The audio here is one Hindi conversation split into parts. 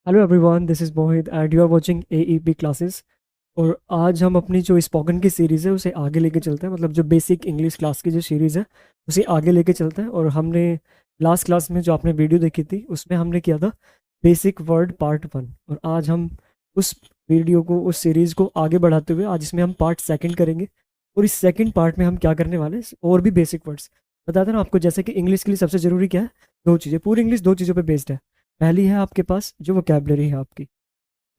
Hello everyone, this is Mohit and you are watching AEP classes. और आज हम अपनी जो स्पोकन की सीरीज़ है उसे आगे लेके चलते हैं। मतलब जो बेसिक इंग्लिश क्लास की जो सीरीज़ है उसे आगे लेके चलते हैं। और हमने लास्ट क्लास में जो आपने वीडियो देखी थी उसमें हमने किया था बेसिक वर्ड पार्ट 1। और आज हम उस वीडियो को, उस सीरीज़ को आगे बढ़ाते हुए आज इसमें हम पार्ट 2 करेंगे। और इस सेकंड पार्ट में हम क्या करने वाले हैं, और भी बेसिक वर्ड्स बताते हैं ना आपको। जैसे कि इंग्लिश के लिए सबसे ज़रूरी क्या है, दो चीज़ें। पूरी इंग्लिश दो चीज़ों पे बेस्ड है। पहली है आपके पास जो वोकैबलरी है आपकी,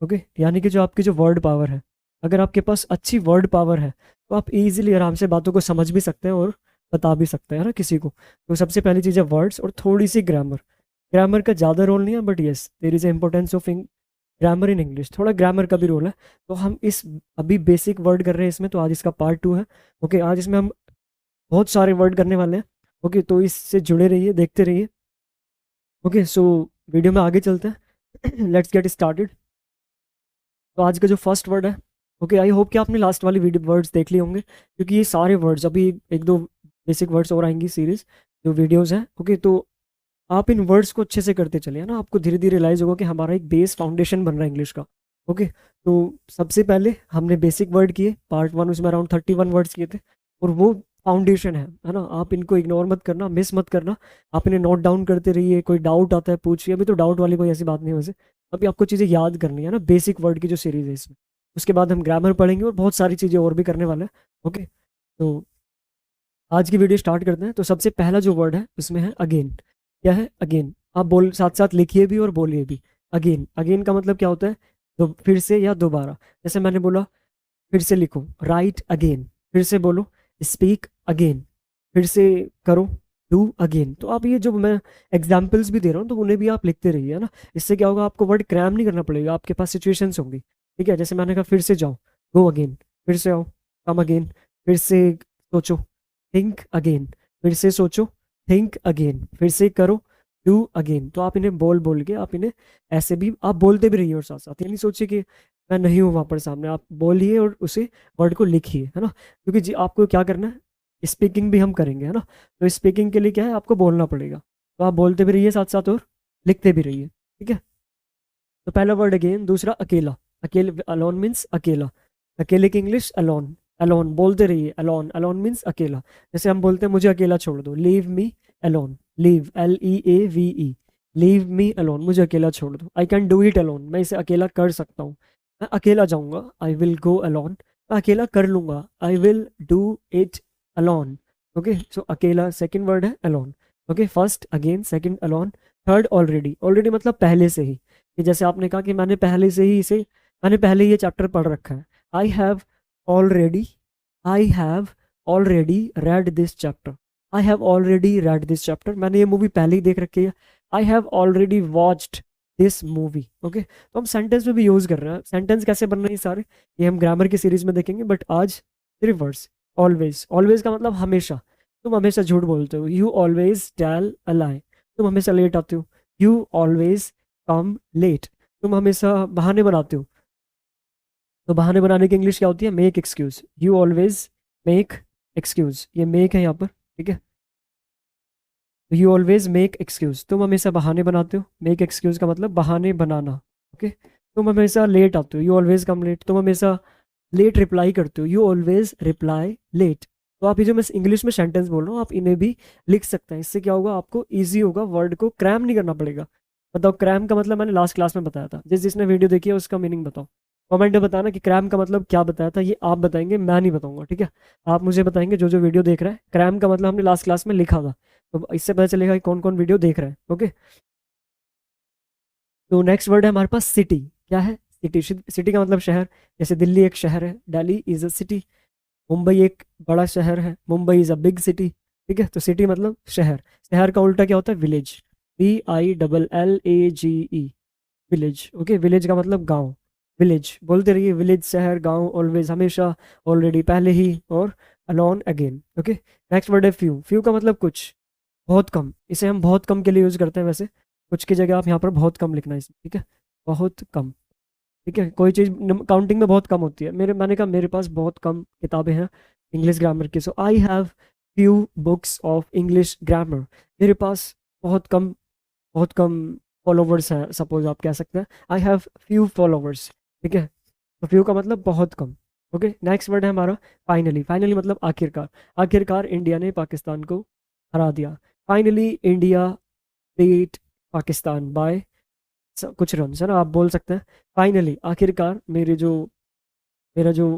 ओके, यानी कि जो आपकी जो वर्ड पावर है। अगर आपके पास अच्छी वर्ड पावर है तो आप इजीली आराम से बातों को समझ भी सकते हैं और बता भी सकते हैं ना किसी को। तो सबसे पहली चीज़ है वर्ड्स और थोड़ी सी ग्रामर। ग्रामर का ज़्यादा रोल नहीं है, but yes there is importance of grammar in English. थोड़ा ग्रामर का भी रोल है। तो हम इस अभी बेसिक वर्ड कर रहे हैं इसमें, तो आज इसका पार्ट 2 है। ओके, आज इसमें हम बहुत सारे वर्ड करने वाले हैं। ओके, तो इससे जुड़े रहिए, देखते रहिए। ओके, सो वीडियो में आगे चलते हैं। Let's get started. तो आज का जो फर्स्ट वर्ड है, ओके, आई होप कि आपने लास्ट वाली वीडियो वर्ड्स देख लिए होंगे, क्योंकि ये सारे वर्ड्स अभी एक दो बेसिक वर्ड्स और आएंगी सीरीज जो वीडियोस हैं। ओके, तो आप इन वर्ड्स को अच्छे से करते चलिए ना, आपको धीरे धीरे रियलाइज होगा कि हमारा एक बेस फाउंडेशन बन रहा है इंग्लिश का। ओके, तो सबसे पहले हमने बेसिक वर्ड किए पार्ट 1, उसमें अराउंड 31 वर्ड्स किए थे। और वो फाउंडेशन है ना। आप इनको इग्नोर मत करना, मिस मत करना। आप इन्हें नोट डाउन करते रहिए। कोई डाउट आता है पूछिए। अभी तो डाउट वाली कोई ऐसी बात नहीं है वैसे। अभी आपको चीज़ें याद करनी है ना, बेसिक वर्ड की जो सीरीज है इसमें। उसके बाद हम ग्रामर पढ़ेंगे और बहुत सारी चीज़ें और भी करने वाले हैं। ओके, तो आज की वीडियो स्टार्ट करते हैं। तो सबसे पहला जो वर्ड है उसमें है अगेन। क्या है अगेन? आप बोल साथ साथ लिखिए भी और बोलिए भी। अगेन, अगेन का मतलब क्या होता है? फिर से या दोबारा। जैसे मैंने बोला, फिर से लिखो, राइट अगेन। फिर से बोलो, स्पीक अगेन। फिर से करो, डू अगेन। तो आप ये जो मैं एग्जाम्पल्स भी दे रहा हूँ तो उन्हें भी आप लिखते रहिए, है ना। इससे क्या होगा, आपको वर्ड क्रैम नहीं करना पड़ेगा, आपके पास सिचुएशंस होंगी। ठीक है, जैसे मैंने कहा फिर से जाओ, गो अगेन। फिर से आओ, कम अगेन। फिर से सोचो, थिंक अगेन। फिर से सोचो, थिंक अगेन। फिर से करो, डू अगेन। तो आप इन्हें बोल बोल के, आप इन्हें ऐसे भी आप बोलते भी रहिए और साथ साथ ये नहीं सोचिए कि मैं नहीं हूँ वहां पर सामने। आप बोलिए और उसे वर्ड को लिखिए, है ना। क्योंकि जी आपको क्या करना है, स्पीकिंग भी हम करेंगे, है ना। तो स्पीकिंग के लिए क्या है, आपको बोलना पड़ेगा। तो आप बोलते भी रहिए साथ साथ और लिखते भी रहिए। ठीक है, तो पहला वर्ड अगेन। दूसरा अकेला। अकेले, अलोन मीन्स अकेला। अकेले की इंग्लिश अलोन। अलोन बोलते रहिए, अलोन। अलोन मीन्स अकेला। जैसे हम बोलते हैं मुझे अकेला छोड़ दो, leave me alone. Leave, LEAVE, leave me alone, मुझे अकेला छोड़ दो। I can do it alone, मैं इसे अकेला कर सकता हूँ। मैं अकेला जाऊंगा, आई विल गो अलोन। मैं अकेला कर लूंगा, I will do it alone. Okay, so अकेला सेकंड वर्ड है alone. Okay, first again, second alone, third already. Already मतलब पहले से ही। कि जैसे आपने कहा कि मैंने पहले ही ये चैप्टर पढ़ रखा है। I have already, I have already read this chapter. I have already read this chapter, मैंने ये मूवी पहले ही देख रखी है। I have already watched this movie. Okay, तो हम सेंटेंस में भी यूज कर रहे हैं। सेंटेंस कैसे बन रहे हैं सारे, ये हम ग्रामर की सीरीज में देखेंगे, बट आज सिर्फ वर्ड्स। ऑलवेज, ऑलवेज का मतलब हमेशा। तुम हमेशा झूठ बोलते हो, यू ऑलवेज टेल अ लाई। तुम हमेशा लेट आते हो, यू ऑलवेज कम लेट। तुम हमेशा बहाने बनाते हो, तो बहाने बनाने की इंग्लिश क्या होती है, make excuse. You always make excuse, ये मेक है यहाँ पर। ठीक है, यू ऑलवेज मेक एक्सक्यूज, तुम हमेशा बहाने बनाते हो। मेक एक्सक्यूज का मतलब बहाने बनाना। ओके, तुम हमेशा लेट आते हो, यू ऑलवेज कम लेट। तुम हमेशा लेट रिप्लाई करते हो, यू ऑलवेज रिप्लाई लेट। तो आप ये जो मैं इंग्लिश में सेंटेंस बोल रहा हूँ आप इन्हें भी लिख सकते हैं। इससे क्या होगा, आपको ईजी होगा, वर्ड को क्रैम नहीं करना पड़ेगा। बताओ, क्रैम का मतलब मैंने लास्ट क्लास में बताया था। जिसने वीडियो देखी है उसका मीनिंग बताओ। कमेंट में बताना कि क्रैम का मतलब क्या बताया था। ये आप बताएंगे, मैं नहीं बताऊंगा। ठीक है, आप मुझे बताएंगे जो जो वीडियो देख रहा है। क्रैम का मतलब हमने लास्ट क्लास में लिखा था, तो इससे पता चलेगा कि कौन कौन वीडियो देख रहा है। ओके, तो नेक्स्ट वर्ड है हमारे पास सिटी। क्या है, सिटी। सिटी का मतलब शहर। जैसे दिल्ली एक शहर है, Delhi is a city. Mumbai एक बड़ा शहर है, Mumbai is a big city. ठीक है, तो सिटी मतलब शहर। शहर का उल्टा क्या होता है, village. VILLAGE, village. Okay, village का मतलब गांव। विलेज बोलते रहिए, विलेज, शहर, गांव, ऑलवेज हमेशा, ऑलरेडी पहले ही, और alone again. Okay, next word है फ्यू। फ्यू का मतलब कुछ, बहुत कम। इसे हम बहुत कम के लिए यूज करते हैं वैसे। कुछ की जगह आप यहाँ पर बहुत कम लिखना है इसमें। ठीक है, बहुत कम। ठीक है, कोई चीज़ काउंटिंग में बहुत कम होती है। मैंने कहा मेरे पास बहुत कम किताबें हैं इंग्लिश ग्रामर की। So I have few books of English grammar. मेरे पास बहुत कम, बहुत कम फॉलोवर्स हैं, सपोज आप कह सकते हैं आई हैव फ्यू फॉलोवर्स, ठीक है। तो फ्यू का मतलब बहुत कम। ओके, नेक्स्ट वर्ड है हमारा फाइनली। फाइनली मतलब आखिरकार। आखिरकार इंडिया ने पाकिस्तान को हरा दिया। Finally India beat Pakistan by कुछ रन है ना, आप बोल सकते हैं फाइनली, आखिरकार मेरा जो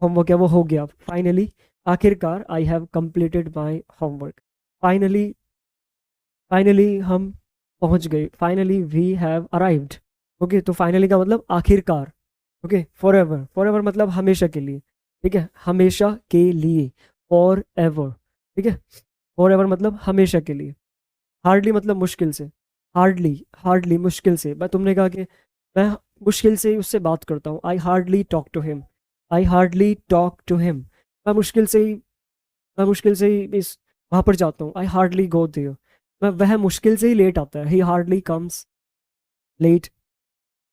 होमवर्क है वो हो गया। फाइनली, आखिरकार I have completed my homework. Finally, finally हम पहुंच गए। Finally we have arrived. Okay, तो फाइनली का मतलब आखिरकार। Okay, forever, forever मतलब हमेशा के लिए, ठीक है, हमेशा के लिए, फॉर एवर, ठीक है। फॉर एवर मतलब हमेशा के लिए। हार्डली मतलब मुश्किल से। हार्डली, हार्डली मुश्किल से। मैं तुमने कहा कि मैं मुश्किल से उससे बात करता हूँ, I hardly talk to him. I hardly talk to him. मैं मुश्किल से ही मैं मुश्किल से ही इस वहाँ पर जाता हूँ। I hardly go there. वह मुश्किल से ही लेट आता है। He hardly comes late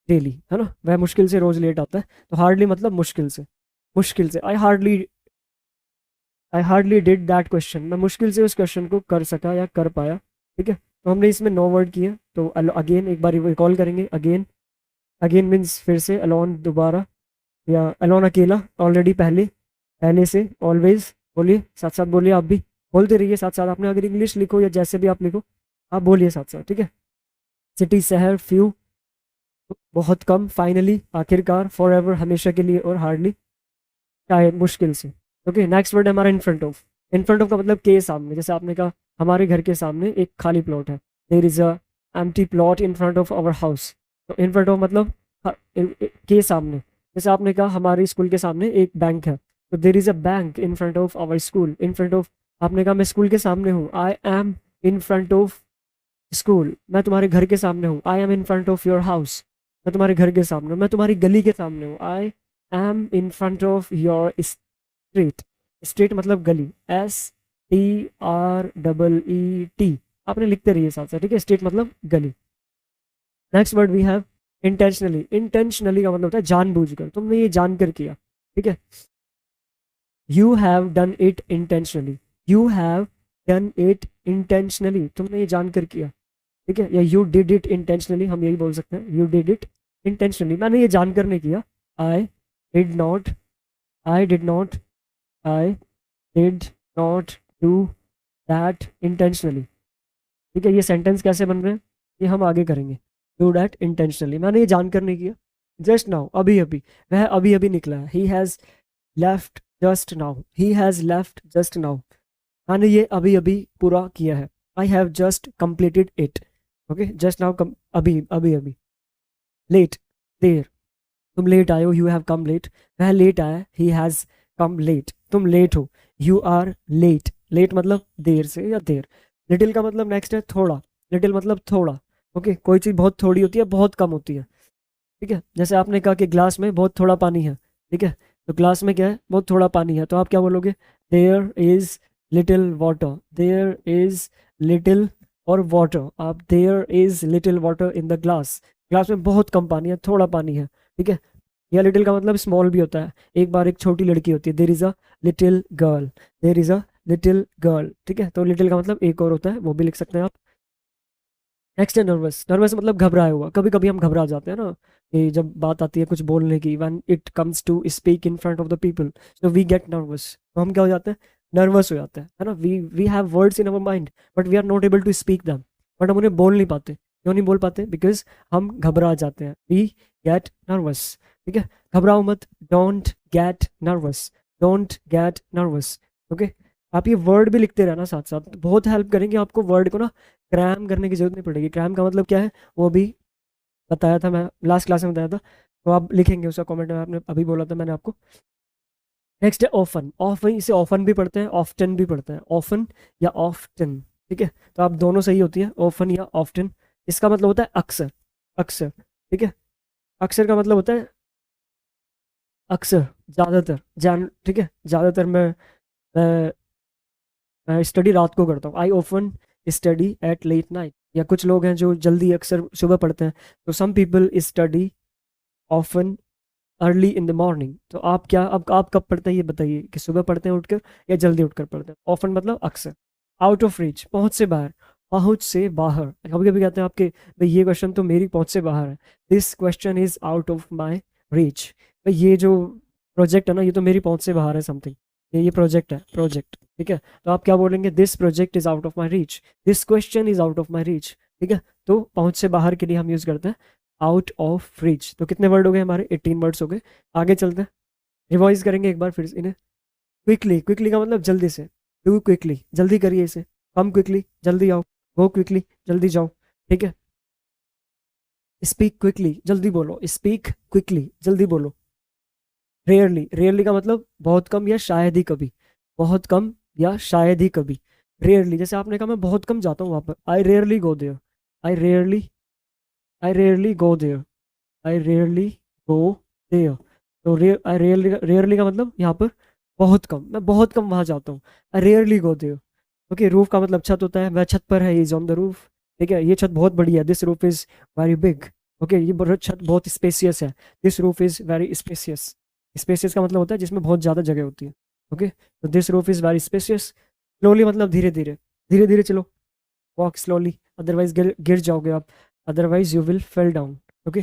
daily, है ना, वह मुश्किल से रोज लेट आता है। तो हार्डली मतलब मुश्किल से। मुश्किल से, I hardly did that question. मैं मुश्किल से उस क्वेश्चन को कर सका या कर पाया, ठीक है। तो हमने इसमें 9 वर्ड किए। तो अगेन एक बार रिकॉल करेंगे। अगेन, अगेन मीन्स फिर से, अलोन दोबारा, या अलोन अकेला, ऑलरेडी पहले, पहले से, ऑलवेज। बोलिए साथ साथ, बोलिए आप भी, बोलते रहिए साथ साथ। आपने अगर इंग्लिश लिखो या जैसे भी आप लिखो, आप बोलिए साथ साथ, ठीक है। सिटी, शहर, फ्यू बहुत कम, फाइनली आखिरकार, फॉर एवर हमेशा के लिए, और हार्डली शायद मुश्किल से। ओके, नेक्स्ट वर्ड है हमारा इन front of. In front of का मतलब के सामने। जैसे आपने कहा हमारे घर के सामने एक खाली प्लॉट है, there is a empty plot in front of our house. तो इन फ्रंट ऑफ मतलब के सामने। जैसे आपने कहा हमारे स्कूल के सामने एक बैंक है, तो there is a bank in front of our school. In front of, आपने कहा मैं स्कूल के सामने हूँ, I am in front of school. मैं तुम्हारे घर के सामने हूँ, I am in front of your house. मैं तुम्हारे घर के सामने हूँ, मैं तुम्हारी गली के सामने हूँ, I am in front of your street. Street मतलब गली, STREET। आपने लिखते रहिए साथ साथ, ठीक है। स्ट्रीट मतलब गली। Next word we have intentionally. Intentionally का मतलब होता है जानबूझकर, तुमने ये जानकर किया, ठीक है। You have done it intentionally. You have done it intentionally, तुमने ये जानकर किया, ठीक है। या यू डिड इट इंटेंशनली, हम यही बोल सकते हैं, यू डिड इट इंटेंशनली, मैंने ये जानकर नहीं किया। आई did not, I did not, I did not do that intentionally, ठीक है। ये सेंटेंस कैसे बन रहे हैं, ये हम आगे करेंगे। डू दैट इंटेंशनली, मैंने ये जानकर नहीं किया। जस्ट नाउ, अभी अभी, वह अभी अभी निकला है। He has left just now. He has left just now, मैंने ये अभी अभी पूरा किया है। I have just completed it. Okay, just now, अभी अभी अभी। लेट, देर, तुम लेट आए हो, यू हैव कम लेट। वह लेट आया, ही हैज़ कम लेट, तुम लेट हो, यू आर लेट। लेट मतलब देर से या देर। लिटिल का मतलब नेक्स्ट है थोड़ा। लिटिल मतलब थोड़ा। ओके, कोई चीज़ बहुत थोड़ी होती है, बहुत कम होती है, ठीक है। जैसे आपने कहा कि ग्लास में बहुत थोड़ा पानी है, ठीक है। तो ग्लास में क्या है, बहुत थोड़ा पानी है, तो आप क्या बोलोगे, there is little water. There is little, और वाटर, आप there is little water in the glass. Glass में बहुत कम पानी है, थोड़ा पानी है, ठीक है। या लिटिल का मतलब स्मॉल भी होता है। एक बार एक छोटी लड़की होती है, there is a little girl. There is a little girl, ठीक है। तो लिटिल का मतलब एक और होता है, वो भी लिख सकते हैं आप। नेक्स्ट है नर्वस। नर्वस मतलब घबराया हुआ। कभी कभी हम घबरा जाते हैं ना, कि जब बात आती है कुछ बोलने की, when it comes to speak in front of the people, so we get nervous. तो हम क्या हो जाते हैं, नर्वस हो जाते हैं, है ना। We have words in our mind but we are not able to speak them. But हम उन्हें बोल नहीं पाते। क्यों नहीं बोल पाते, बिकॉज हम घबरा जाते हैं। वी गेट नर्वस, ठीक है। घबराओ मत, don't get nervous, don't get nervous. Okay, आप ये वर्ड भी लिखते रहना साथ साथ, बहुत हेल्प करेंगे आपको। वर्ड को ना क्रैम करने की जरूरत नहीं पड़ेगी। क्रैम का मतलब क्या है, वो भी बताया था, मैं लास्ट क्लास में बताया था, तो आप लिखेंगे उसका कमेंट में, आपने अभी बोला था मैंने आपको। नेक्स्ट है ऑफन। ऑफन, इसे ऑफन भी पढ़ते हैं, ऑफ्टन भी पढ़ते हैं। ऑफन या ऑफ्टन, ठीक है। तो आप दोनों सही होती है, ऑफन या ऑफ्टन। इसका मतलब होता है अक्सर, अक्सर, ठीक है। अक्सर का मतलब होता है अक्सर, ज़्यादातर, जान, ठीक है। ज़्यादातर मैं स्टडी रात को करता हूँ। I often study at late night. या कुछ लोग हैं जो जल्दी अक्सर सुबह पढ़ते हैं, तो some people study often early in the morning. तो आप क्या, अब आप कब पढ़ते हैं ये बताइए, कि सुबह पढ़ते हैं उठकर या जल्दी उठकर पढ़ते हैं। ऑफन मतलब अक्सर। आउट ऑफ रीच, पहुंच से बाहर। पहुंच से बाहर। कभी कभी कहते हैं आपके भाई ये क्वेश्चन तो मेरी पहुंच से बाहर है, this question is out of my reach. भाई ये जो प्रोजेक्ट है ना, ये तो मेरी पहुंच से बाहर है समथिंग, ये प्रोजेक्ट है, प्रोजेक्ट, ठीक है। तो आप क्या बोलेंगे, this project is out of my reach, this question is out of my reach, ठीक है। तो पहुंच से बाहर के लिए हम यूज करते हैं आउट ऑफ रीच। तो कितने वर्ड हो गए हमारे, 18 वर्ड्स हो गए। आगे चलते हैं, रिवाइज करेंगे एक बार फिर से इन्हें। क्विकली, क्विकली का मतलब जल्दी से, डू क्विकली, जल्दी करिए इसे। कम क्विकली, जल्दी आओ। गो क्विकली, जल्दी जाओ, ठीक है। स्पीक क्विकली, जल्दी बोलो। स्पीक क्विकली, जल्दी बोलो। रेयरली, रेयरली का मतलब बहुत कम या शायद ही कभी, बहुत कम या शायद ही कभी। रेयरली, जैसे आपने कहा मैं बहुत कम जाता हूँ वहाँ पर, I rarely go there, I rarely, I rarely go there, I rarely go there. तो आई रेयरली, रेयरली का मतलब यहाँ पर बहुत कम, मैं बहुत कम वहाँ जाता हूँ, I rarely go there. Okay, roof का मतलब छत होता है, वह छत पर है, इज ऑन द रूफ, ठीक है। ये छत बहुत बड़ी है, this roof is very big. Okay, ये छत बहुत स्पेसियस है, this roof is very spacious. Spacious का मतलब होता है जिसमें बहुत ज़्यादा जगह होती है। ओके, तो this roof is very spacious. Slowly मतलब धीरे धीरे, धीरे धीरे चलो, वॉक स्लोली, अदरवाइज गिर गिर जाओगे आप, otherwise you will fell down. Okay,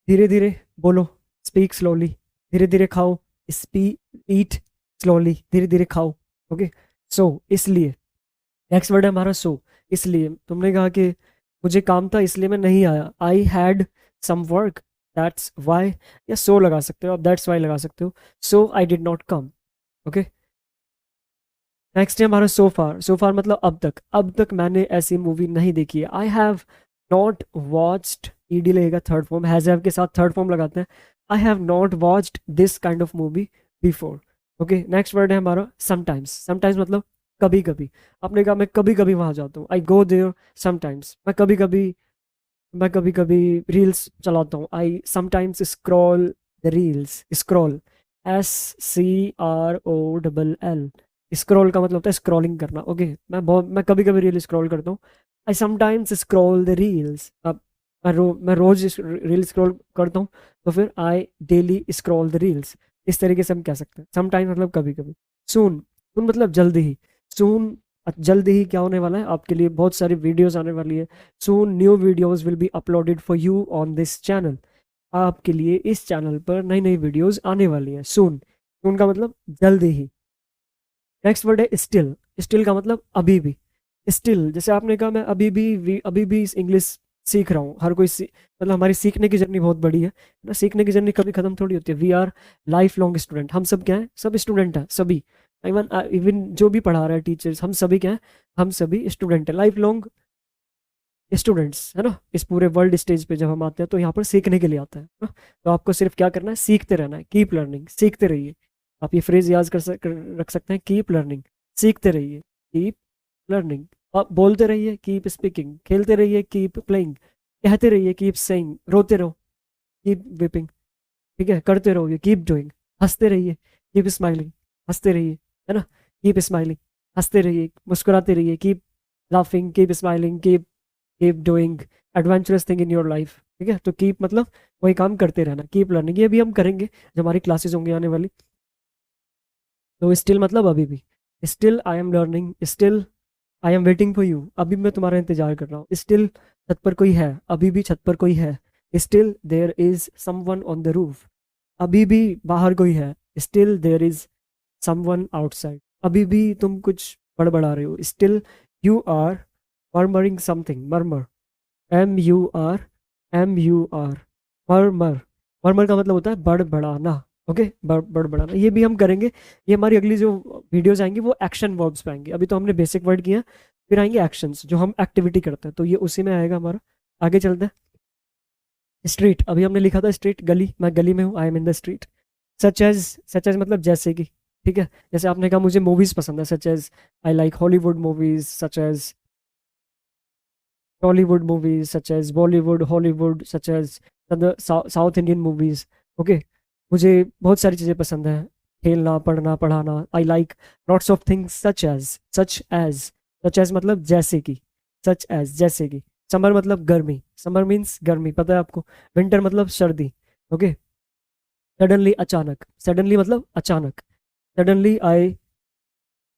धीरे धीरे बोलो, स्पीक स्लोली, धीरे धीरे खाओ, स्पी ईट स्लोली, धीरे धीरे खाओ। ओके, सो इसलिए, नेक्स्ट वर्ड है हमारा सो। इसलिए तुमने कहा कि मुझे काम था इसलिए मैं नहीं आया, I had some work, that's why, या सो लगा सकते हो आप, दैट्स वाई लगा सकते हो, so I did not come. Okay, next है हमारा सो फार। सो फार मतलब अब तक, अब तक मैंने ऐसी मूवी नहीं देखी है। I have not watched, ED लगेगा थर्ड फॉर्म, हैज हैव के साथ थर्ड फॉर्म लगाते हैं, I have not watched this kind of movie before. Okay, next word है हमारा समटाइम्स। समटाइम्स मतलब कभी कभी। आपने कहा मैं कभी कभी वहां जाता हूँ, आई गो देयर समटाइम्स, मैं कभी कभी रील्स चलाता हूँ, I sometimes scroll the reels. Scroll, SCROLL, scroll का मतलब होता है स्क्रॉलिंग करना। ओके, मैं कभी कभी रील स्क्रॉल करता हूँ, I sometimes scroll the reels. अब मैं रोज रील स्क्रॉल करता हूँ, तो फिर आई डेली स्क्रॉल द रील्स। इस तरीके से हम कह सकते हैं समटाइम्स मतलब कभी कभी। सून, सून मतलब जल्दी ही। सून, जल्दी ही क्या होने वाला है, आपके लिए बहुत सारी वीडियोस आने वाली है। Soon new videos will be uploaded for you on this channel, आपके लिए इस चैनल पर नई नई वीडियोस आने वाली है। सून, सून का मतलब जल्दी ही। नेक्स्ट वर्ड है स्टिल। स्टिल का मतलब अभी भी। स्टिल, जैसे आपने कहा मैं अभी भी इंग्लिश सीख रहा हूँ। हर कोई मतलब हमारी सीखने की जर्नी बहुत बड़ी है ना, सीखने की जर्नी कभी खत्म थोड़ी होती है। We are lifelong student, हम सब क्या है, सब स्टूडेंट हैं सभी। इवन इवन जो भी पढ़ा रहा है टीचर्स, हम सभी क्या है, हम सभी स्टूडेंट हैं, लाइफ लॉन्ग स्टूडेंट्स, है ना। इस पूरे वर्ल्ड स्टेज पे जब हम आते हैं तो यहाँ पर सीखने के लिए आता है ना? तो आपको सिर्फ क्या करना है, सीखते रहना है, कीप लर्निंग, सीखते रहिए। आप ये फ्रेज याद रख सकते हैं, कीप लर्निंग, सीखते रहिए, कीप लर्निंग। आप बोलते रहिए, कीप स्पीकिंग, खेलते रहिए, कीप प्लेइंग, कहते रहिए, कीप सेइंग, रोते रहो, कीप वीपिंग, ठीक है, करते रहोगे, कीप डूइंग, हंसते रहिए, कीप स्माइलिंग, हंसते रहिए, है ना, कीप स्माइलिंग, हंसते रहिए, मुस्कुराते रहिए, keep laughing, keep smiling, keep doing adventurous thing in your life, ठीक है। तो कीप मतलब वही काम करते रहना, कीप लर्निंग, ये भी हम करेंगे जब हमारी क्लासेस होंगी आने वाली। तो स्टिल मतलब अभी भी, still I am learning, still I am waiting for you, अभी मैं तुम्हारा इंतजार कर रहा हूँ। स्टिल छत पर कोई है, अभी भी छत पर कोई है। Still there is someone on the roof, अभी भी बाहर कोई है। Still there is someone outside, अभी भी तुम कुछ बड़बड़ा रहे हो। Still you are murmuring something, murmur, MUR, MUR, murmur. Murmur का मतलब होता है बड़बड़ाना। ओके, बड़बड़ाना, ये भी हम करेंगे। ये हमारी अगली जो वीडियोस आएंगी वो एक्शन वर्ब्स पे आएंगी। अभी तो हमने बेसिक वर्ड किया, फिर आएंगे एक्शंस जो हम एक्टिविटी करते हैं, तो ये उसी में आएगा हमारा। आगे चलते हैं, स्ट्रीट, अभी हमने लिखा था स्ट्रीट, गली, मैं गली में हूँ, I am in the street. Such as मतलब जैसे कि, ठीक है। जैसे आपने कहा मुझे मूवीज पसंद है, such as I like Hollywood movies, such as Tollywood movies, such as Bollywood, Hollywood, such as South Indian movies. Okay, मुझे बहुत सारी चीज़ें पसंद है, खेलना, पढ़ना, पढ़ाना। I like lots of things such as मतलब जैसे कि, सच एज जैसे कि। समर मतलब गर्मी, समर मीन्स गर्मी, पता है आपको। विंटर मतलब सर्दी। ओके, सडनली अचानक, सडनली मतलब अचानक। सडनली आई,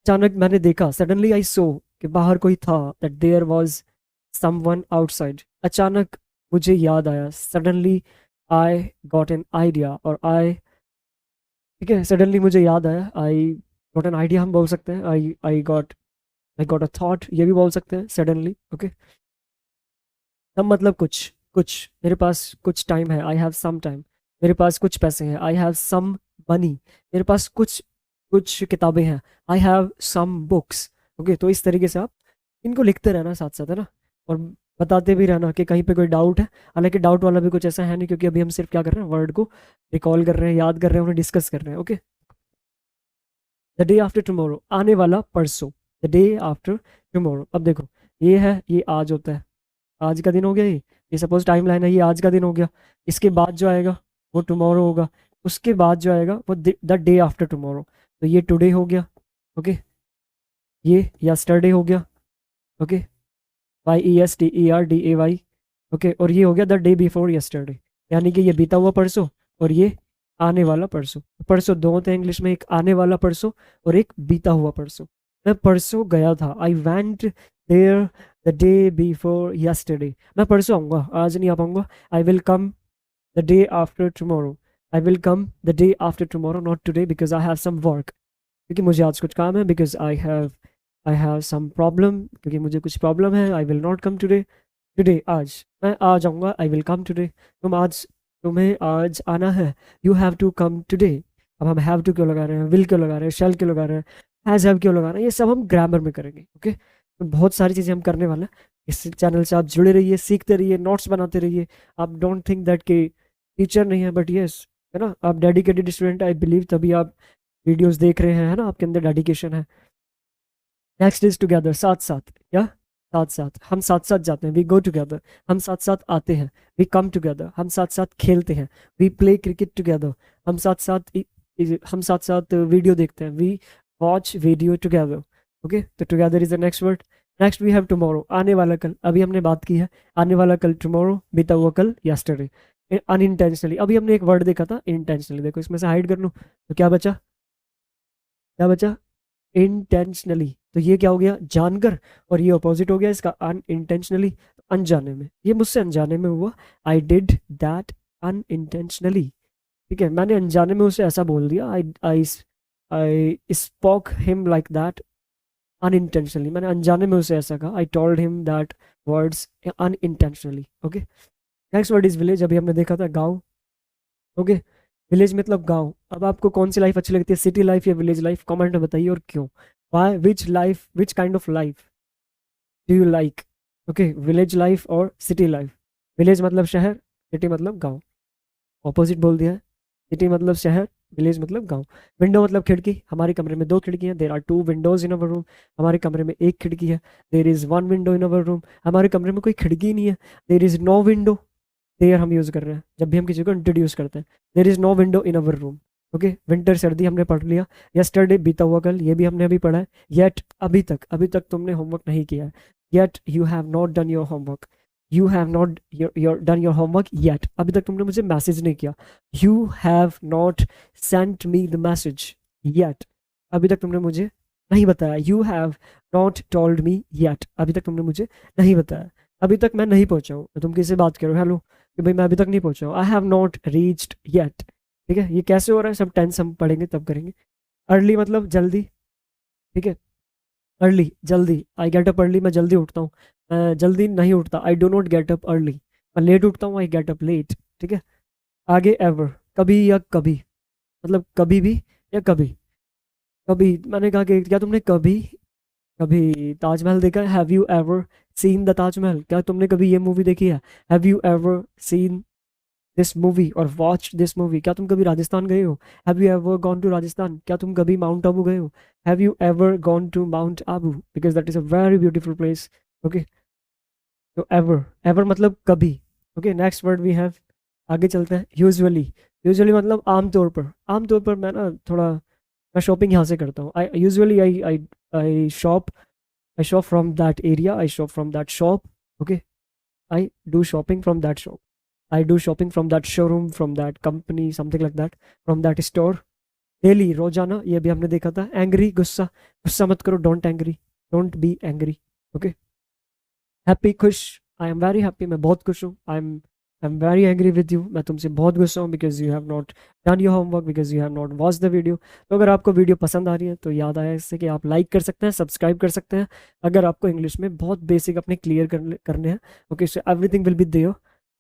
अचानक मैंने देखा, सडनली आई सो कि बाहर कोई था, that there was someone outside. अचानक मुझे याद आया, suddenly I got an idea, और आई, ठीक है, सडनली मुझे याद आया, आई गॉट एन आइडिया हम बोल सकते हैं, आई गॉट अ थॉट ये भी बोल सकते हैं, सडनली। ओके, तब मतलब कुछ कुछ मेरे पास कुछ टाइम है, आई हैव सम टाइम, मेरे पास कुछ पैसे हैं, आई हैव सम मनी, मेरे पास कुछ कुछ किताबें हैं, I have some books. Okay, तो इस तरीके से आप इनको लिखते रहना साथ साथ, है ना, और बताते भी रहना कि कहीं पे कोई डाउट है। हालांकि डाउट वाला भी कुछ ऐसा है नहीं, क्योंकि अभी हम सिर्फ क्या कर रहे हैं, वर्ड को रिकॉल कर रहे हैं, याद कर रहे हैं, उन्हें डिस्कस कर रहे हैं। Okay, the day after tomorrow, आने वाला परसों, द डे आफ्टर टुमारो। अब देखो, ये है, ये आज होता है, आज का दिन हो गया ये सपोज टाइम लाइन है, ये आज का दिन हो गया। इसके बाद जो आएगा वो टुमारो होगा, उसके बाद जो आएगा वो द डे आफ्टर टुमारो। तो ये टुडे हो गया। ओके, ये यस्टरडे हो गया। Okay, YESTERDAY। ओके, और ये हो गया द डे बिफोर यस्टरडे, यानी कि ये बीता हुआ परसों और ये आने वाला परसों। परसों दो होते हैं इंग्लिश में, एक आने वाला परसों और एक बीता हुआ परसों। मैं परसों गया था, I went there the day before yesterday. मैं परसों आऊँगा, आज नहीं आ पाऊँगा। I will come the day after tomorrow, I will come the day after tomorrow, not today because I have some work, क्योंकि मुझे आज कुछ काम है, because I have some problem, क्योंकि मुझे कुछ प्रॉब्लम है। I will not come today, today आज मैं आ जाऊँगा, आई विल कम टुडे। तुम्हें आज आना है, you have to come today. अब हम हैव टू क्यों लगा रहे हैं, विल क्यों लगा रहे हैं, शैल क्यों लगा रहे हैं, हैज़ हैव क्यों लगा रहे हैं, ये सब हम ग्रामर में करेंगे। ओके, तो बहुत सारी चीज़ें हम करने वाले हैं। इस चैनल से आप जुड़े रहिए, सीखते रहिए, नोट्स बनाते रहिए। आप डोंट थिंक दैट कि टीचर नहीं है, बट यस, है ना, आप डेडिकेटेड स्टूडेंट, आई बिलीव, तभी आप वीडियोस देख रहे हैं, है ना, आपके अंदर डेडिकेशन है। नेक्स्ट इज टुगेदर, साथ साथ, क्या, साथ साथ, हम साथ साथ जाते हैं, वी गो टुगेदर, हम साथ साथ आते हैं, वी कम टुगेदर, हम साथ साथ खेलते हैं, वी प्ले क्रिकेट टुगेदर, हम साथ साथ हम साथ साथ वीडियो देखते हैं, we watch video together. Okay, तो together is the next word. Next we have tomorrow, आने वाला कल, अभी हमने बात की है, आने वाला कल टुमारो, बीता हुआ कल यस्टरडे। अनइंटेंशनली, अभी हमने एक वर्ड देखा था इंटेंशनली, देखो इसमें से हाइड कर लूँ तो क्या बचा, क्या बचा, इंटेंशनली। तो ये क्या हो गया, जानकर, और ये अपोजिट हो गया इसका, अनइंटेंशनली, अनजाने में, ये मुझसे अनजाने में हुआ। आई डिड दैट अनइंटेंशनली, ठीक है, मैंने अनजाने में उसे ऐसा बोल दिया, I I I spoke him like that unintentionally, मैंने अनजाने में उसे ऐसा कहा, I told him that words unintentionally. Okay, next word is village, अभी हमने देखा था गाँव। ओके, विलेज मतलब गांव। अब आपको कौन सी लाइफ अच्छी लगती है, सिटी लाइफ या विलेज लाइफ, कमेंट में बताइए, और क्यों, why, which kind of life do you like. Okay, village life और सिटी लाइफ। विलेज मतलब शहर, सिटी मतलब गांव, ऑपोजिट बोल दिया है, सिटी मतलब शहर, विलेज मतलब गांव। विंडो मतलब खिड़की, हमारे कमरे में दो खिड़की हैं, there are two windows in our room, हमारे कमरे में एक खिड़की है, there is one window in our room, हमारे कमरे में कोई खिड़की नहीं है, there is no window, there हम यूज़ कर रहे हैं जब भी हम किसी को इंट्रोड्यूस करते हैं। There is no window in our room. Okay, winter सर्दी हमने पढ़ लिया। यस्टरडे बीता हुआ कल, ये भी हमने अभी पढ़ा है। येट अभी तक तुमने होमवर्क नहीं किया है। Yet you have not done your homework, you have not your done your homework yet, अभी तक तुमने मुझे मैसेज नहीं किया। You have not sent me the message yet, अभी तक तुमने मुझे नहीं बताया। You have not told me yet, अभी तक तुमने मुझे नहीं बताया। अभी तक मैं नहीं पहुंचा हूँ, तुम किससे बात करो, हेलो, कि भाई मैं अभी तक नहीं पहुंचा हूँ, I have not reached yet. ठीक है, ये कैसे हो रहा है, सब टेंस हम पढ़ेंगे तब करेंगे। अर्ली मतलब जल्दी, ठीक है, अर्ली जल्दी, आई गेट अप अर्ली, मैं जल्दी उठता हूँ। मैं जल्दी नहीं उठता, I do not get up early. मैं लेट उठता हूँ, आई गेट अप लेट। ठीक है, आगे एवर, कभी या कभी, मतलब कभी भी या कभी। कभी, मैंने कहा कि क्या तुमने कभी कभी ताजमहल देखा है, have you ever seen the Taj Mahal, क्या तुमने कभी ये मूवी देखी है, have you ever seen this movie और वॉच दिस मूवी, क्या तुम कभी राजस्थान गए हो, have you ever gone to Rajasthan, क्या तुम कभी माउंट आबू गए हो, have you ever gone to Mount Abu, because that is a very beautiful place. Okay, तो एवर, एवर मतलब कभी। Okay, next word we have, आगे चलते हैं। यूजुअली, यूजुअली मतलब आमतौर पर, आमतौर पर मैं ना थोड़ा, मैं शॉपिंग यहाँ से करता हूँ। I usually I shop from that area, I shop from that shop. Okay, I do shopping from that shop, I do shopping from that showroom, from that company, something like that, from that store। Daily, रोजाना, ये भी हमने देखा था। एंग्री, गुस्सा, गुस्सा मत करो, don't angry. Don't be angry, okay. Happy, खुश, आई एम वेरी हैप्पी, मैं बहुत खुश हूँ। I am very angry with you, मैं तुमसे बहुत गुस्सा हूँ, because you have not done your homework, because you have not watch the video. तो अगर आपको वीडियो पसंद आ रही है तो याद आया इससे कि आप लाइक कर सकते हैं, सब्सक्राइब कर सकते हैं। अगर आपको इंग्लिश में बहुत बेसिक अपने क्लियर करने हैं, okay, so everything will be there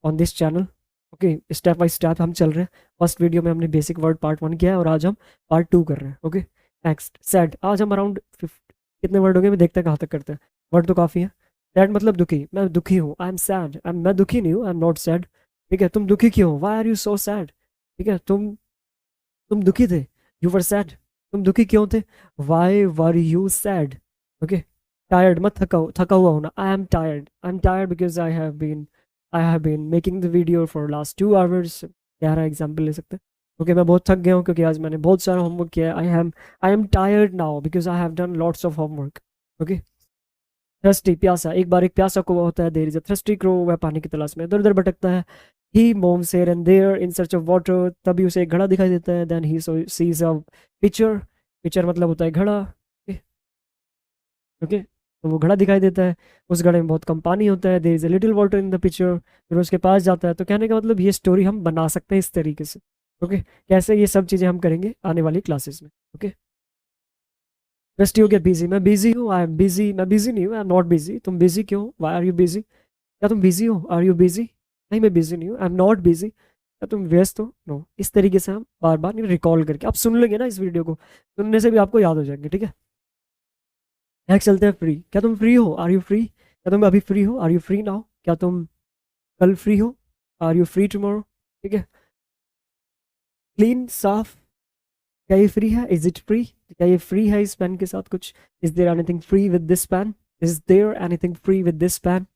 on this channel, okay. Step by step हम चल रहे हैं। फर्स्ट वीडियो में हमने बेसिक वर्ड पार्ट 1 किया है और आज हम पार्ट 2 कर रहे हैं, ओके। नेक्स्ट, सैड, आज हम अराउंड कितने वर्ड हो गए मैं देखते हैं कहाँ तक करते हैं। वर्ड तो काफ़ी है। सैड मतलब दुखी, मैं दुखी हूँ, आई एम सैड, मैं दुखी नहीं हूँ, आई एम नॉट सैड, ठीक है। तुम दुखी क्यों, why are you so sad, ठीक है। तुम दुखी थे, यू वर सैड, तुम दुखी क्यों थे, why were you sad, okay. Tired मत थका हुआ होना, I am tired because I have been making the video for last 2 hours, गहरा एग्जाम्पल ले सकते हैं, ओके। मैं बहुत थक गया हूँ क्योंकि आज मैंने बहुत सारा होमवर्क किया है, I am tired now because I have done lots of homework, okay. Thirsty, प्यासा, एक बार एक प्यासा कौवा होता है, there is a thirsty crow, वह पानी की तलाश में इधर उधर भटकता है। He moves here and there in search of water, तभी उसे एक घड़ा दिखाई देता है। Then he sees a picture, picture मतलब होता है घड़ा, ओके। तो वो घड़ा दिखाई देता है, उस घड़े में बहुत कम पानी होता है, there is a little water in the picture, फिर उसके पास जाता है। तो कहने का मतलब ये स्टोरी हम बना सकते हैं इस तरीके से, ओके। कैसे, ये सब चीज़ें हम करेंगे आने वाली क्लासेस में, ओके। बेस्ट हो गया बिजी, मैं बिजी हूँ, आई एम बिजी, मैं बिजी नहीं हूँ, आई एम नॉट बिजी, तुम बिजी क्यों, वाई आर यू बिजी, क्या तुम बिजी हो, आर यू बिजी, नहीं मैं बिजी नहीं हूँ, आई एम नॉट बिजी, क्या तुम व्यस्त हो, नो। इस तरीके से हम बार बार रिकॉल करके आप सुन लेंगे ना इस वीडियो को, सुनने से भी आपको याद हो जाएंगे, ठीक है। नेक्स्ट चलते हैं, फ्री, क्या तुम फ्री हो, आर यू फ्री, क्या तुम अभी फ्री हो, आर यू फ्री नाउ, क्या तुम कल फ्री हो, आर यू फ्री टुमारो, ठीक है। क्लीन, साफ, क्या ये फ्री है, इज इट फ्री, क्या ये फ्री है इस पेन के साथ कुछ, is there anything free with this pen, is there anything free with this pen,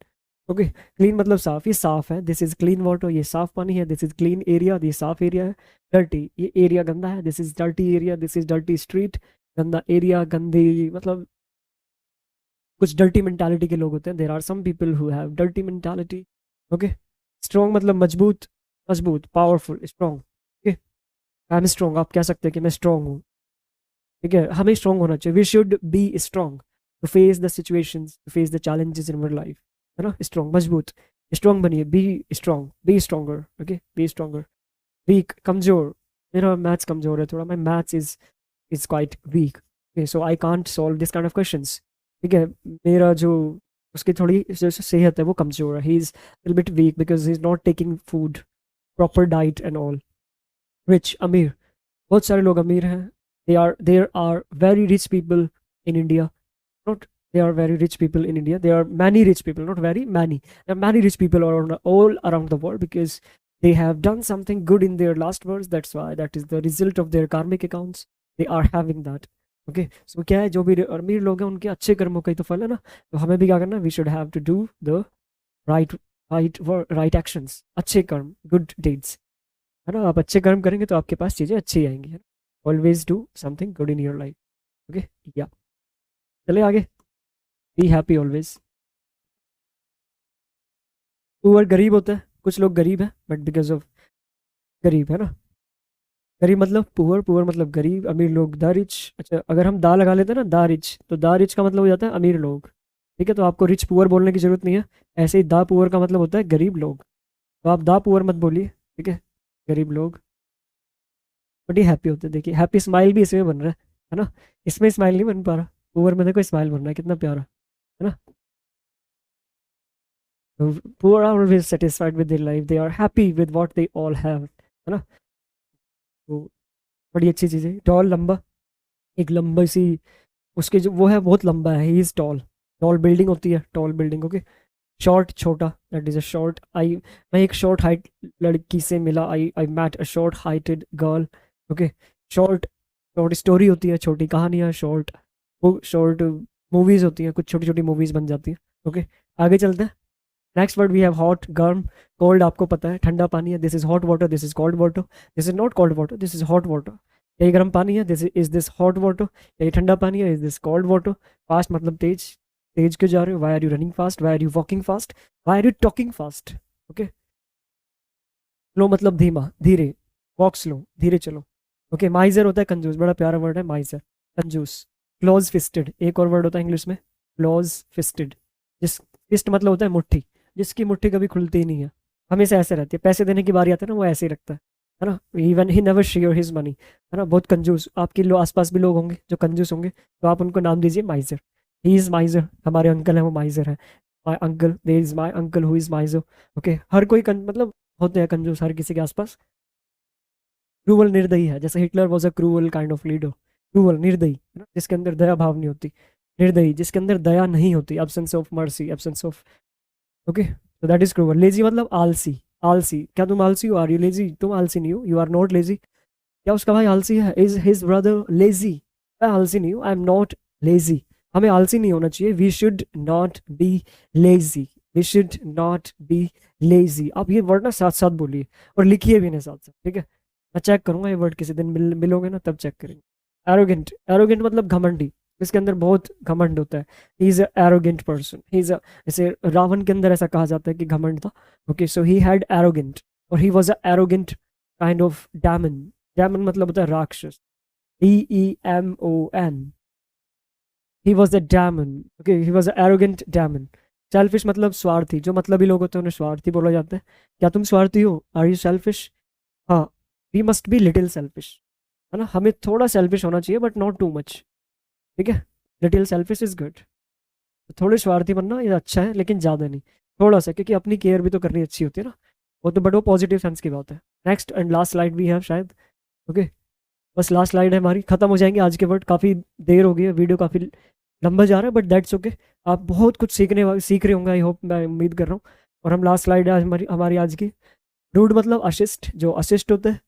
okay. Clean मतलब साफ, ये साफ है, दिस इज क्लीन वाटर, ये साफ पानी है, दिस इज क्लीन एरिया, ये साफ एरिया है। डर्टी, ये एरिया गंदा है, this is dirty area, this is dirty street, गंदा एरिया, गंदी मतलब कुछ डर्टी मेंटालिटी के लोग होते हैं, there are some people who have dirty mentality, okay. Strong मतलब मजबूत, मजबूत, powerful, strong, okay. I am strong, आप कह सकते हैं कि मैं स्ट्रॉन्ग हूँ, ठीक है। हमें स्ट्रॉन्ग होना चाहिए, we should be strong to face the situations, to face the challenges in our life, है ना। स्ट्रॉन्ग, मजबूत, स्ट्रॉन्ग बनिए, be strong, be stronger, okay, be stronger. Weak, कमजोर, मेरा मैथ्स कमजोर है थोड़ा, my maths is quite weak, okay, so I can't solve this kind of questions, ठीक है। मेरा जो उसकी थोड़ी जो सेहत है वो कमजोर है, he is little bit weak because he is not taking food, proper diet and all. Rich, अमीर, बहुत सारे लोग अमीर हैं, there are very rich people in India, not there are very rich people in India, there are many rich people, not very many, there are many rich people all around the world because they have done something good in their last words, that's why that is the result of their karmic accounts, they are having that, okay। So क्या है, जो भी अमीर लोग हैं उनके अच्छे कर्मों का ही तो फल है ना। तो हमें भी क्या करना, we should have to do the right right actions, अच्छे कर्म, गुड डीड्स, है ना। आप अच्छे कर्म करेंगे तो आपके पास चीज़ें अच्छी आएंगी, है ना। Always do something good in your life, okay. या चले आगे, बी हैप्पी ऑलवेज। पुअर, गरीब होता है, कुछ लोग गरीब है बट बिकॉज ऑफ, गरीब है ना, गरीब मतलब पुअर, पुअर मतलब गरीब, अमीर लोग द रिच, अच्छा अगर हम दा लगा लेते हैं ना, दा रिच, तो दा रिच का मतलब हो जाता है अमीर लोग, ठीक है। तो आपको रिच पुअर बोलने की जरूरत नहीं है, ऐसे ही दा पुअर का मतलब होता है गरीब लोग, तो आप दा पुअर मत बोलिए, ठीक है, गरीब लोग। बट ये हैप्पी होते हैं, देखिए हैप्पी स्माइल भी इसमें बन रहा है ना, इसमें स्माइल नहीं बन पा रहा, पुअर में देखो स्माइल बन रहा है, कितना प्यारा, है ना। Poor are always satisfied with their life, they are happy with what they all have, है ना। तो बड़ी अच्छी चीज़ है। टॉल, लंबा, एक लंबी सी उसके जो वो है बहुत लंबा है, he is tall, tall building होती है, टॉल बिल्डिंग, ओके। शॉर्ट, छोटा, that is a short, I, मैं एक शॉर्ट हाइट लड़की से मिला, I I met a short heighted girl, okay. Short, short story होती है, छोटी कहानियाँ, शॉर्ट वो शॉर्ट मूवीज होती हैं, कुछ छोटी छोटी मूवीज बन जाती हैं, ओके। आगे चलते हैं। Next word we have hot, गर्म, कोल्ड आपको पता है ठंडा पानी है, this is hot water, this is cold water, this is not cold water, this is hot water. ये गर्म पानी है, this is this hot water, ये ठंडा पानी है, is this cold water. Fast मतलब तेज, तेज क्यों जा रहे हो, why are you running fast, why are you walking fast, why are you talking fast, okay. Slow मतलब धीमा, धीरे, वॉक स्लो, धीरे चलो, ओके। माइजर होता है कंजूस, बड़ा प्यारा वर्ड है माइजर, कंजूस। क्लोज फिस्टेड, एक और वर्ड होता है इंग्लिश में, क्लोज फिस्टेड। जिस फिस्ट मतलब होता है मुट्ठी, जिसकी मुट्ठी कभी खुलती ही नहीं है, हमेशा ऐसे रहती है। पैसे देने की बारी आती है ना, वो ऐसे ही रखता है ना। Even he never share his money, है ना। बहुत कंजूस। आपके आसपास भी लोग होंगे जो कंजूस होंगे, तो आप उनको नाम दीजिए माइजर। ही इज़ माइजर, हमारे अंकल हैं वो माइजर है। My uncle, there is my uncle who is miser. Okay, हर कोई मतलब होते हैं कंजूस हर किसी के आसपास। क्रूवल, निर्दयी है, जैसे Hitler was a cruel kind of leader. Cruel, निर्दयी, है ना, जिसके अंदर दया भाव नहीं होती। निर्दयी, जिसके अंदर दया नहीं होती, absence of mercy, absence of. Okay, तो दैट इज क्रूवल। लेजी मतलब आलसी। आलसी, क्या तुम आलसी हो? Are you lazy? तुम आलसी नहीं हो, यू आर नॉट लेजी। क्या उसका भाई आलसी है? Is his brother lazy? मैं आलसी नहीं हूँ, आई एम नॉट लेजी। हमें आलसी नहीं होना चाहिए। We should not be lazy, we should not be lazy. आप ये वर्ड ना साथ साथ बोलिए और लिखिए भी नहीं साथ साथ, ठीक है। मैं चेक करूंगा ये वर्ड, किसी दिन मिलोगे ना तब चेक करेंगे। एरोगेंट, एरोगेंट मतलब घमंडी, इसके अंदर बहुत घमंड होता है। He is a arrogant person, he is a, जैसे रावण के अंदर ऐसा कहा जाता है कि घमंड था। Okay, so he had arrogant, और he was a arrogant kind of demon. Demon मतलब होता है राक्षस। DEMON, he was a demon. Okay, he was a arrogant demon. Selfish मतलब स्वार्थी, जो मतलबी लोग होते हैं उन्हें स्वार्थी बोला जाता है। क्या तुम स्वार्थी हो? Are you selfish? हाँ, we must be little selfish, है ना। हमें थोड़ा सेल्फिश होना चाहिए बट नॉट टू मच, ठीक है। Little selfish is good. थोड़े स्वार्थी बनना ये अच्छा है, लेकिन ज़्यादा नहीं, थोड़ा सा, क्योंकि अपनी केयर भी तो करनी अच्छी होती है ना। वो तो बट वो पॉजिटिव सेंस की बात है। नेक्स्ट एंड लास्ट स्लाइड भी है शायद। ओके, बस लास्ट स्लाइड है हमारी, खत्म हो जाएंगे आज के वर्ड। काफ़ी देर हो गई है, वीडियो काफ़ी लंबा जा रहा है, बट दैट्स ओके। आप बहुत कुछ सीख रहे होंगे, आई होप, मैं उम्मीद कर रहा हूँ। और हम लास्ट स्लाइड है आज हमारी आज की। रूड मतलब असिस्ट, जो असिस्ट होता है,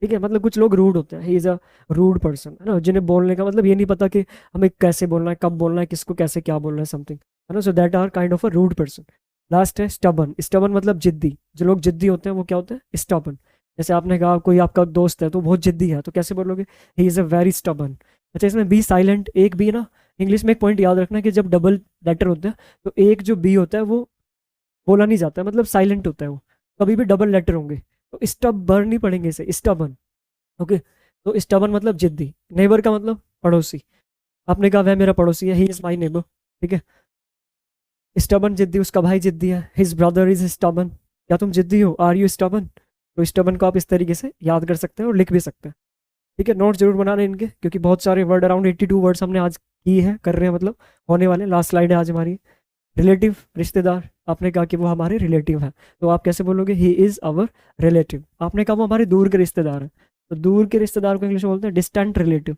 ठीक है। मतलब कुछ लोग रूड होते हैं, he is a rude person, है ना, जिन्हें बोलने का मतलब ये नहीं पता कि हमें कैसे बोलना है, कब बोलना है, किसको कैसे क्या बोलना है, समथिंग, है ना। So that are kind of a rude person. Last है स्टबन। स्टबन मतलब जिद्दी, जो लोग जिद्दी होते हैं वो क्या होते हैं? स्टबन। जैसे आपने कहा कोई आपका दोस्त है तो बहुत जिद्दी है, तो कैसे बोलोगे? ही इज़ अ वेरी स्टबन। अच्छा, इसमें बी साइलेंट, एक बी ना, इंग्लिश में एक पॉइंट याद रखना कि जब डबल लेटर होते हैं तो एक जो बी होता है वो बोला नहीं जाता है, मतलब साइलेंट होता है वो। कभी भी डबल लेटर होंगे तो स्टब बर्न नहीं पड़ेंगे इसे, स्टबन। ओके, तो स्टबन मतलब जिद्दी। नेबर का मतलब पड़ोसी। आपने कहा वह मेरा पड़ोसी है, ही इज माई नेबर, ठीक है। स्टबन जिद्दी, उसका भाई जिद्दी है। His brother is stubborn. क्या तुम जिद्दी हो? Are you stubborn? तो स्टबन को आप इस तरीके से याद कर सकते हैं और लिख भी सकते हैं, ठीक है। नोट जरूर बनाने इनके, क्योंकि बहुत सारे वर्ड, अराउंड 82 वर्ड्स हमने आज की है, कर रहे हैं, मतलब होने वाले। लास्ट स्लाइड है आज हमारी। रिलेटिव, रिश्तेदार। आपने कहा कि वो हमारे रिलेटिव है, तो आप कैसे बोलोगे? He is our relative. आपने कहा वो हमारे दूर के रिश्तेदार हैं, तो दूर के रिश्तेदार को इंग्लिश में बोलते हैं distant relative.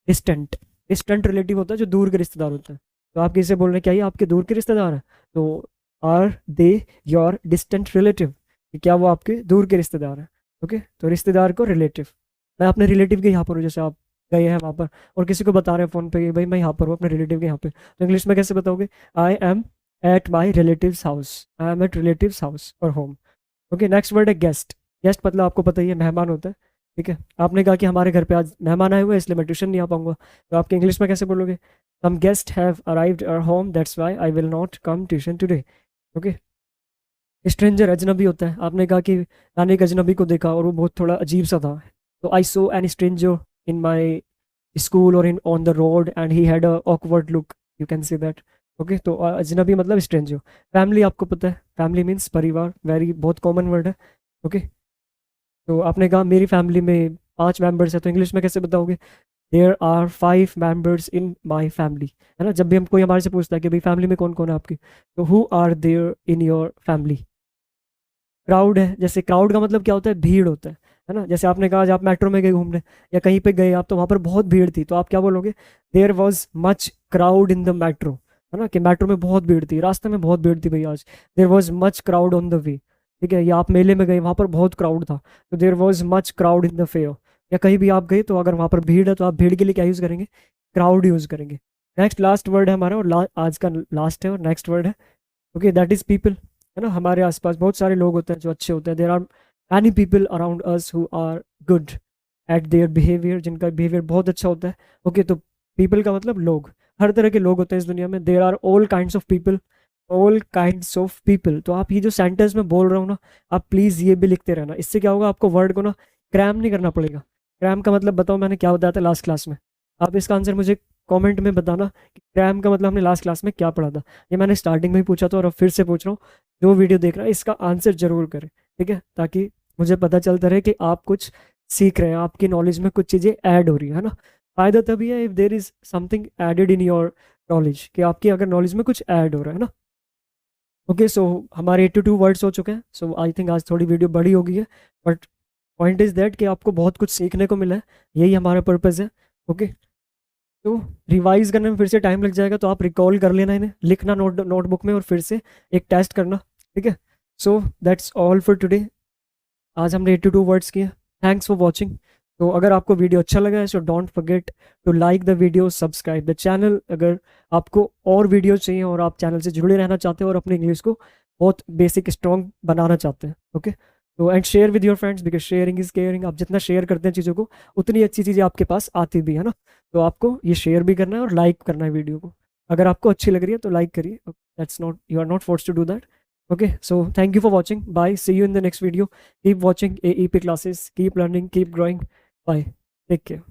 Distant, distant relative होता है जो दूर के रिश्तेदार होते हैं। तो आप किसे बोल रहे हैं? क्या ये आपके दूर के रिश्तेदार हैं? तो are they your distant relative? क्या वो आपके दूर के रिश्तेदार हैं? ओके, तो रिश्तेदार को रिलेटिव। मैं अपने रिलेटिव के यहाँ पर हूँ, जैसे आप गए हैं वहाँ पर और किसी को बता रहे हैं फ़ोन पे कि भाई मैं यहाँ पर हूँ अपने रिलेटिव के यहाँ पे, तो इंग्लिश में कैसे बताओगे? I am at my relatives house, I am at relatives house और होम। ओके, नेक्स्ट वर्ड है गेस्ट। गेस्ट मतलब आपको पता ही है, मेहमान होता है, ठीक है। आपने कहा कि हमारे घर पे आज मेहमान आए हुए हैं इसलिए मैं ट्यूशन नहीं आ पाऊंगा, तो आपके इंग्लिश में कैसे बोलोगे? Some guest have arrived our home, that's why I will not come tuition today. Okay, stranger अजनबी होता है। आपने कहा कि मैंने एक अजनबी को देखा और वो बहुत थोड़ा अजीब सा था, तो I saw an stranger in my school और in on the road and he had a awkward look, you can say that. Okay, तो अजनबी मतलब स्ट्रेंजर। फैमिली आपको पता है, फैमिली मीन्स परिवार, वेरी बहुत कॉमन वर्ड है। ओके, तो आपने कहा मेरी फैमिली में 5 मेंबर्स है, तो इंग्लिश में कैसे बताओगे? There are 5 members in my family, है ना। जब भी हम कोई हमारे से पूछता है कि भाई फैमिली में कौन कौन है आपकी, तो who are there in your family. Crowd है, जैसे क्राउड का मतलब क्या होता है? भीड़ होता है ना। जैसे आपने कहा आज आप मेट्रो में गए घूमने या कहीं पे गए आप, तो वहाँ पर बहुत भीड़ थी, तो आप क्या बोलोगे? There was much crowd in the metro, है ना, कि मेट्रो में बहुत भीड़ थी, रास्ते में बहुत भीड़ थी भाई आज। There was much crowd on the way, ठीक है। या आप मेले में गए, वहाँ पर बहुत क्राउड था, तो there was much crowd in the fair. या कहीं भी आप गए तो अगर वहाँ पर भीड़ है तो आप भीड़ के लिए क्या यूज़ करेंगे? क्राउड यूज़ करेंगे। नेक्स्ट लास्ट वर्ड है हमारा, और आज का लास्ट है और नेक्स्ट वर्ड है, ओके, दैट इज पीपल, है ना। हमारे आसपास बहुत सारे लोग होते हैं जो अच्छे होते हैं। There are many people around us who are good at their behaviour, जिनका बिहेवियर बहुत अच्छा होता है। ओके, तो पीपल का मतलब लोग, हर तरह के लोग होते हैं इस दुनिया में। There are all kinds of people, all kinds of people. तो आप ये जो सेंटेंस में बोल रहा हूँ ना, आप प्लीज़ ये भी लिखते रहना, इससे क्या होगा? आपको वर्ड को ना क्रैम नहीं करना पड़ेगा। क्रैम का मतलब बताओ मैंने क्या बताया था लास्ट क्लास में? आप इसका आंसर मुझे कमेंट में बताना कि क्रैम का मतलब हमने लास्ट क्लास में क्या पढ़ा था। ये मैंने स्टार्टिंग में ही पूछा था और अब फिर से पूछ रहा हूँ, जो वीडियो देख रहा है इसका आंसर जरूर करें, ठीक है, ताकि मुझे पता चलता रहे कि आप कुछ सीख रहे हैं, आपकी नॉलेज में कुछ चीज़ें ऐड हो रही है ना। फायदा तभी है if there is something added in your knowledge, कि आपकी अगर नॉलेज में कुछ ऐड हो रहा है ना। ओके, सो हमारे 82 वर्ड्स हो चुके हैं। सो आई थिंक आज थोड़ी वीडियो बड़ी हो गई है, बट पॉइंट इज़ दैट कि आपको बहुत कुछ सीखने को मिला है, यही हमारा पर्पज़ है। ओके, तो रिवाइज करने में फिर से टाइम लग जाएगा, तो आप रिकॉल कर लेना, इन्हें लिखना नोटबुक में और फिर से एक टेस्ट करना, ठीक है। So that's all for today. आज हमने 82 वर्ड्स किए। Thanks for watching. तो अगर आपको वीडियो अच्छा लगा है so don't forget to like the video, subscribe the channel. अगर आपको और वीडियो चाहिए और आप चैनल से जुड़े रहना चाहते हो और अपनी इंग्लिश को बहुत बेसिक स्ट्रॉन्ग बनाना चाहते हैं, ओके, तो and share with your friends, because sharing is caring. आप जितना शेयर करते हैं चीज़ों को, उतनी अच्छी चीज़ें आपके पास आती भी है ना। तो आपको ये शेयर भी करना है और लाइक करना है वीडियो को। अगर आपको अच्छी लग रही है तो लाइक करिए, that's not, you are not force to do that. Okay, so thank you for watching. Bye. See you in the next video. Keep watching AEP classes. Keep learning. Keep growing. Bye. Take care.